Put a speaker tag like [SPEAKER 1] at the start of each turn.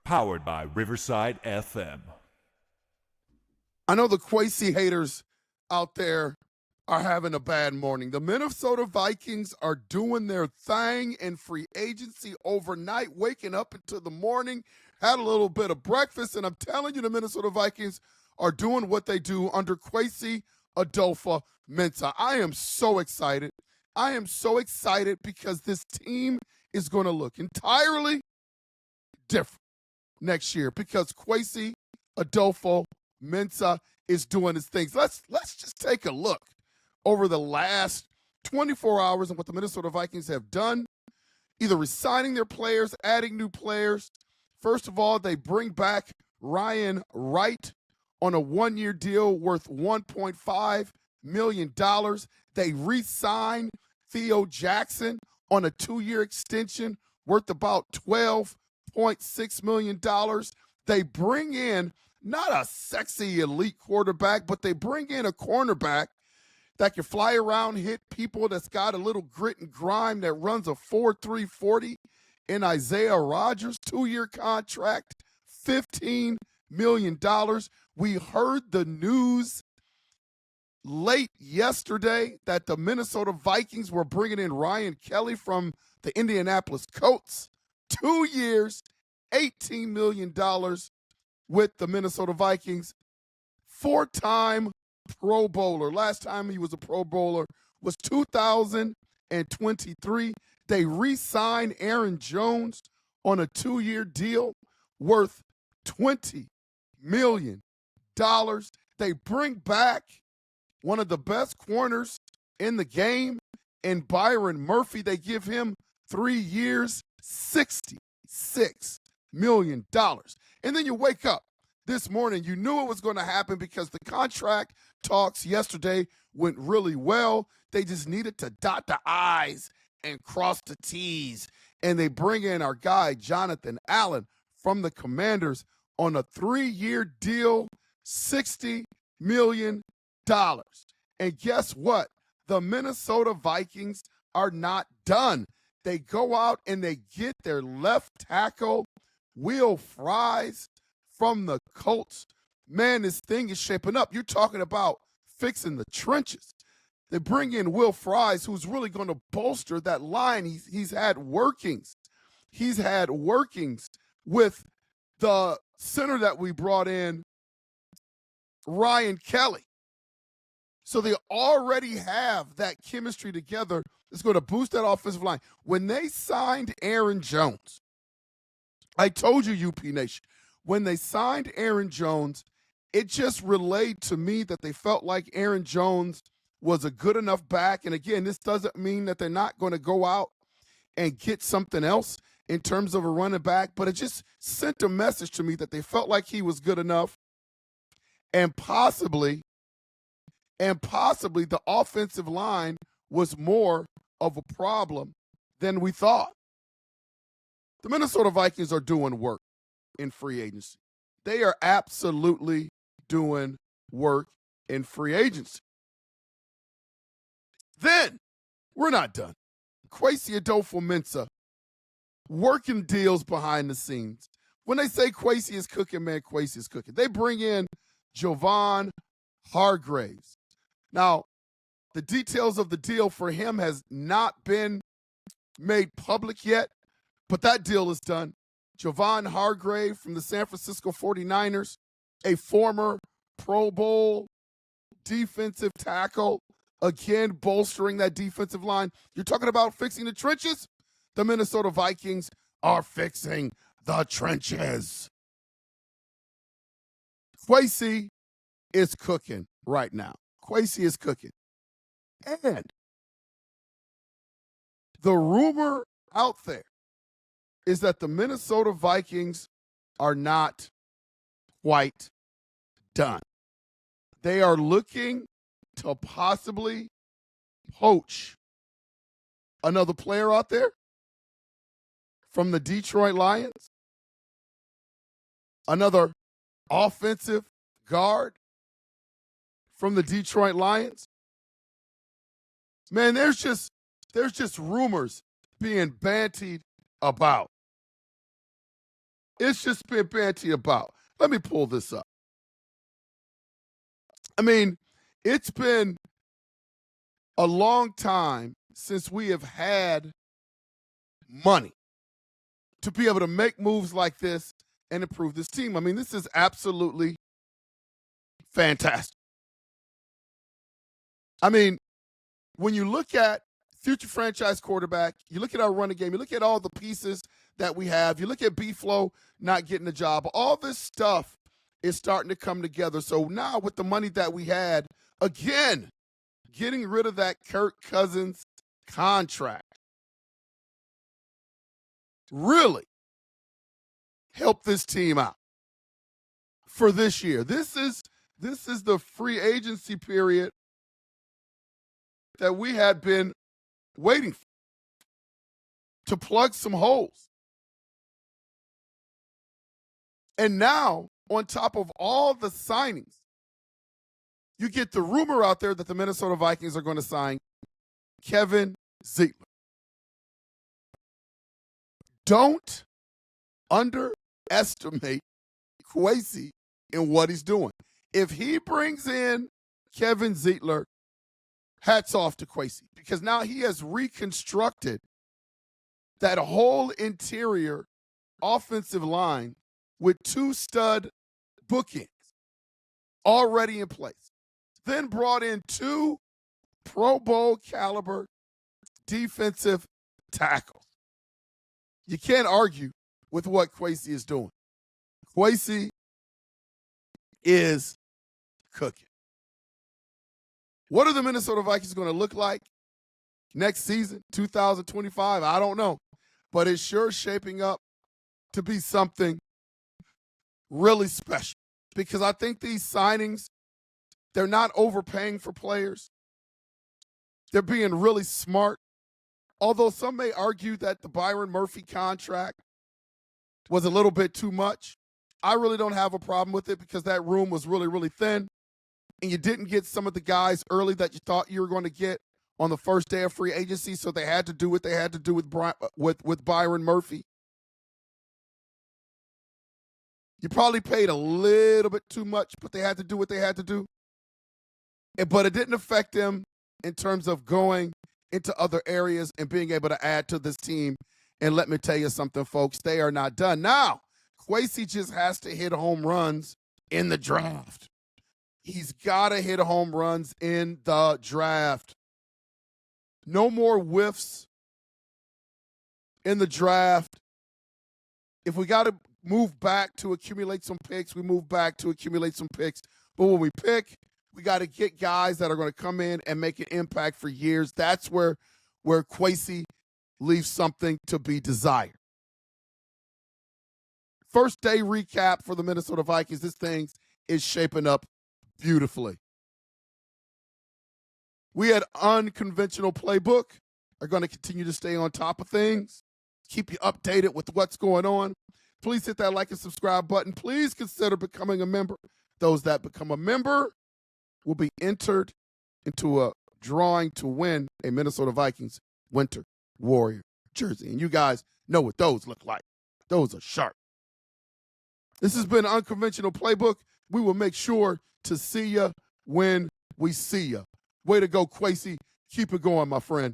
[SPEAKER 1] Powered by Riverside FM.
[SPEAKER 2] I know the Quasi haters out there are having a bad morning. The Minnesota Vikings are doing their thing in free agency overnight, waking up into the morning, had a little bit of breakfast, and I'm telling you, the Minnesota Vikings are doing what they do under Quasi Adolfo Mensa. I am so excited. I am so excited because this team is going to look entirely different next year because Quasi Adolfo Mensa is doing his things. Let's just take a look over the last 24 hours and what the Minnesota Vikings have done, either resigning their players, adding new players. First of all, they bring back Ryan Wright on a one-year deal worth $1.5 million. They re-sign Theo Jackson on a two-year extension worth about $12.6 million. They bring in not a sexy elite quarterback, but they bring in a cornerback that can fly around, hit people, that's got a little grit and grime, that runs a 4.3 40 in Isaiah Rodgers, two-year contract, $15 million. We heard the news late yesterday that the Minnesota Vikings were bringing in Ryan Kelly from the Indianapolis Colts. 2 years, $18 million with the Minnesota Vikings. Four-time Pro Bowler. Last time he was a Pro Bowler was 2023. They re-signed Aaron Jones on a two-year deal worth $20 million. They bring back one of the best corners in the game in Byron Murphy. They give him 3 years, $66 million. And then you wake up this morning, you knew it was going to happen because the contract talks yesterday went really well. They just needed to dot the I's and cross the T's. And they bring in our guy, Jonathan Allen, from the Commanders on a 3-year deal, $60 million. And guess what? The Minnesota Vikings are not done. They go out and they get their left tackle, Will Fries, from the Colts. Man, this thing is shaping up. You're talking about fixing the trenches. They bring in Will Fries, who's really going to bolster that line. He's had workings. He's had workings with the center that we brought in, Ryan Kelly. So they already have that chemistry together. It's going to boost that offensive line. When they signed Aaron Jones, I told you, UP Nation, when they signed Aaron Jones, it just relayed to me that they felt like Aaron Jones was a good enough back. And again, this doesn't mean that they're not going to go out and get something else in terms of a running back, but it just sent a message to me that they felt like he was good enough, and possibly the offensive line was more of a problem than we thought. The Minnesota Vikings are doing work in free agency. They are absolutely doing work in free agency. Then, we're not done. Quasi Adolfo Mensa working deals behind the scenes. When they say Quasi is cooking, man, Quasi is cooking. They bring in Javon Hargraves. Now, the details of the deal for him has not been made public yet, but that deal is done. Javon Hargrave from the San Francisco 49ers, a former Pro Bowl defensive tackle, again bolstering that defensive line. You're talking about fixing the trenches? The Minnesota Vikings are fixing the trenches. Quasi is cooking right now. Quasi is cooking. And the rumor out there is that the Minnesota Vikings are not quite done. They are looking to possibly poach another player out there from the Detroit Lions, another offensive guard from the Detroit Lions. Man, there's just rumors being bantied about. It's just been banty about. Let me pull this up. I mean, it's been a long time since we have had money to be able to make moves like this and improve this team. I mean, this is absolutely fantastic. I mean, when you look at future franchise quarterback, you look at our running game, you look at all the pieces that we have, you look at B-Flow not getting a job, all this stuff is starting to come together. So now with the money that we had, again, getting rid of that Kirk Cousins contract really helped this team out for this year. This is the free agency period that we had been waiting for to plug some holes. And now, on top of all the signings, you get the rumor out there that the Minnesota Vikings are going to sign Kevin Zeitler. Don't underestimate Quasi in what he's doing. If he brings in Kevin Zeitler, hats off to Quasi, because now he has reconstructed that whole interior offensive line with two stud bookends already in place. Then brought in two Pro Bowl caliber defensive tackles. You can't argue with what Quasi is doing. Quasi is cooking. What are the Minnesota Vikings going to look like next season, 2025? I don't know. But it's sure shaping up to be something really special. Because I think these signings, they're not overpaying for players. They're being really smart. Although some may argue that the Byron Murphy contract was a little bit too much. I really don't have a problem with it because that room was really, really thin. And you didn't get some of the guys early that you thought you were going to get on the first day of free agency, so they had to do what they had to do with Byron Murphy. You probably paid a little bit too much, but they had to do what they had to do. But it didn't affect them in terms of going into other areas and being able to add to this team. And let me tell you something, folks, they are not done. Now, Quasi just has to hit home runs in the draft. He's got to hit home runs in the draft. No more whiffs in the draft. If we got to move back to accumulate some picks, we move back to accumulate some picks. But when we pick, we got to get guys that are going to come in and make an impact for years. That's where Quasi leaves something to be desired. First day recap for the Minnesota Vikings. This thing is shaping up beautifully. We had unconventional playbook. Are going to continue to stay on top of things, keep you updated with what's going on. Please hit that like and subscribe button. Please consider becoming a member. Those that become a member will be entered into a drawing to win a Minnesota Vikings Winter Warrior jersey. And you guys know what those look like. Those are sharp. This has been Unconventional Playbook. We will make sure to see you when we see you. Way to go, Quasi. Keep it going, my friend.